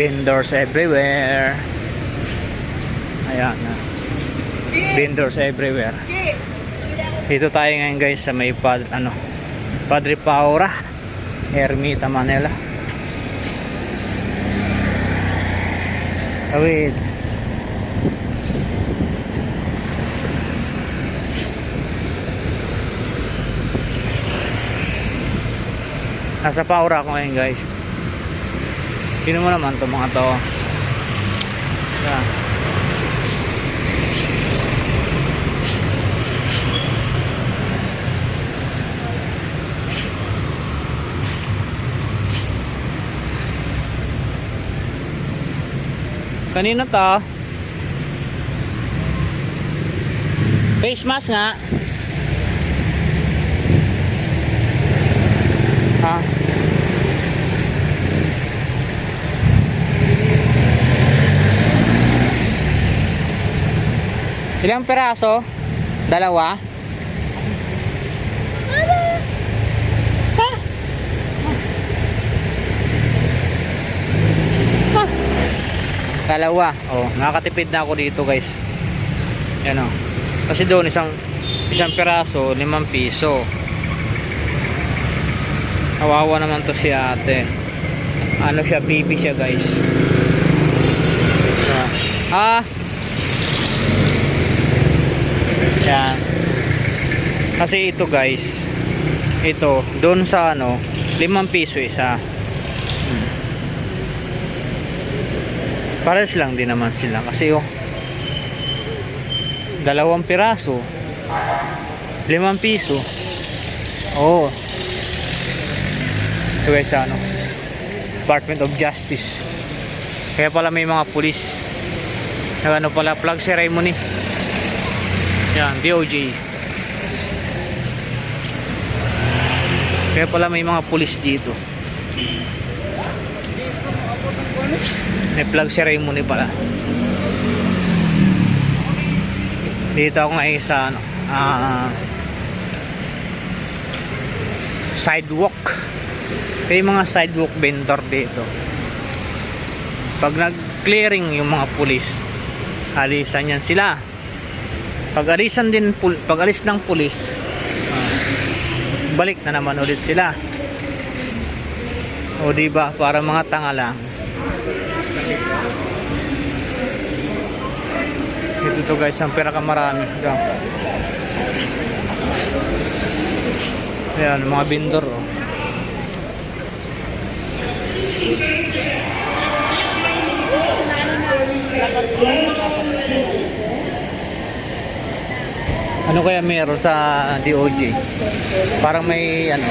Vendors everywhere. Ayan na. Vendors everywhere. Dito tayo ngayon guys sa may Padre Paura, Ermita, Manila. Awid. Nasa Paura ako ngayon guys. Sino mo naman to mga to? Ayan. Kanina to? Face mask nga. Ha? Ilang peraso? Dalawa? Ha? Ha? Dalawa. Oh, nakakatipid na ako dito, guys. Yan oh. Kasi doon isang peraso, 5 piso. Kawawa naman to si ate. Ano siya, pipi siya guys. Yan. Kasi ito guys, ito doon sa 5 piso isa. Pares lang din naman sila. Kasi 2 piraso 5 piso. Oh, ito guys sa Department of Justice. Kaya pala may mga pulis na pala, flag ceremony. Yan, DOJ. Kaya pala may mga pulis dito. May flag ceremony pala. Dito ako ngayon sa sidewalk. May mga sidewalk vendor dito. Pag nag-clearing yung mga pulis, alisan yan sila. Pag alis ng pulis, balik na naman ulit sila. O diba, para mga tanga lang. Ito to guys, ang pinakamarami. Ayan, mga vendor oh. Ano kaya meron sa DOJ? Parang may ano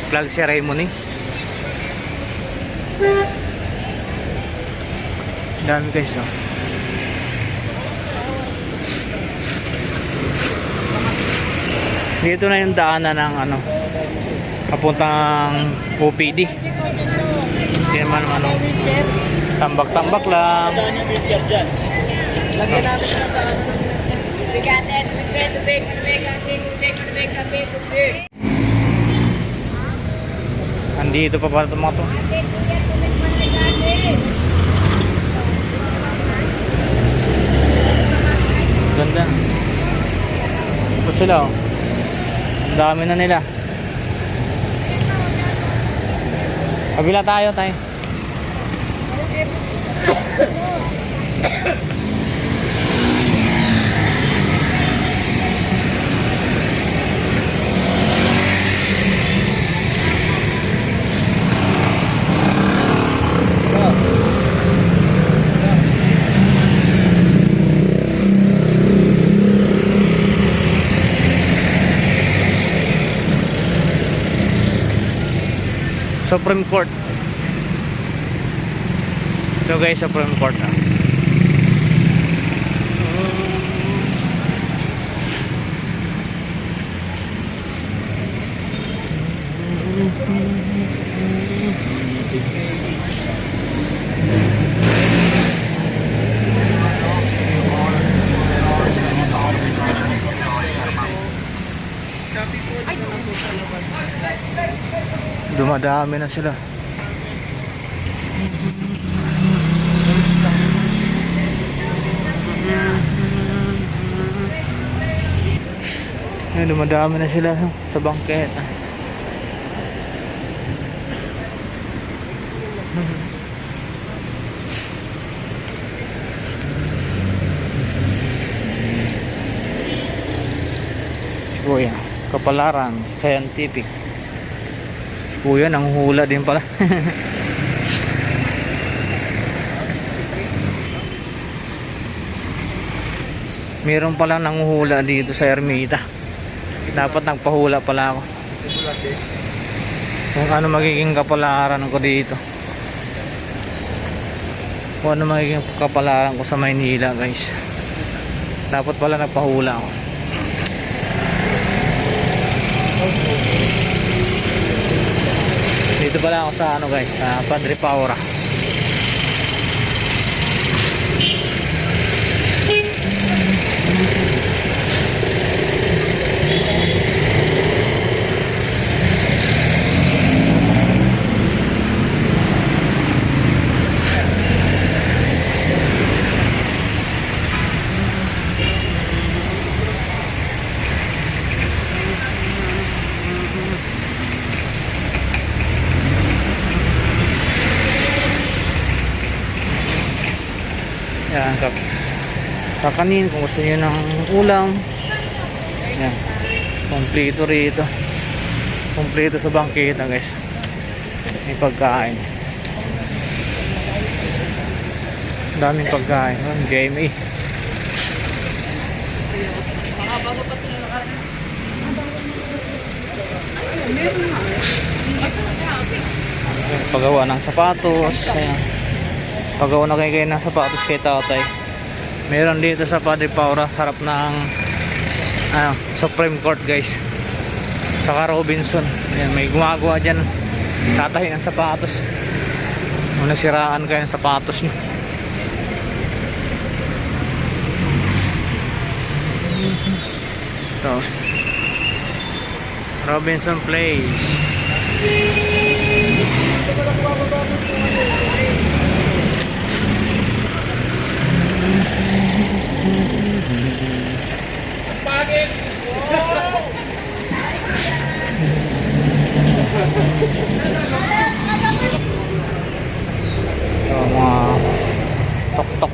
flag ceremony. Dami guys oh. Dito na yung daanan ng papuntang OPD. Hindi naman tambak-tambak lang. Lagyan natin na sa andito pa pala itong mga to. Ganda. Ito sila oh. Ang dami na nila. Kabila tayo. Supreme Court. So guys, Supreme Court na. Dumadami na sila. Ayun, dumadami na sila sa bangketa. Si Kuya, kapalaran, scientific. Si Kuya, nanghula din pala. Meron pala nanghula dito sa Ermita. Dapat nagpahula pala ako kung ano magiging kapalaran ko dito, kung ano magiging kapalaran ko sa Maynila, guys. Dapat pala nagpahula ako. Dito pala ako sa ano, guys, sa Padre Paura. Yan, kakanin kung gusto nyo ng ulam. Yan, kompleto rito, kompleto sa bangketa, guys. May pagkain, daming pagkain. GMA. Paggawa ng sapatos. Ayan, pagawa na kayo ng sapatos kay tatay. Meron dito sa Padre Paura, harap ng Supreme Court, guys, saka Robinson. Ayan, may gumagawa dyan, tatahi ng sapatos. Kung nasiraan kayo ng sapatos nyo. Ito, Robinson Place. So, mga tok-tok.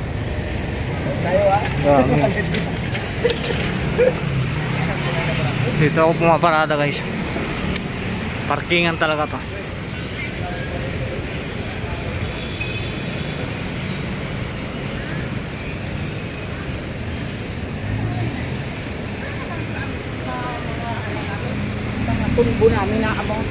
Dito ako pumaparada, guys. Parkingan talaga to. Punibo namin na abang.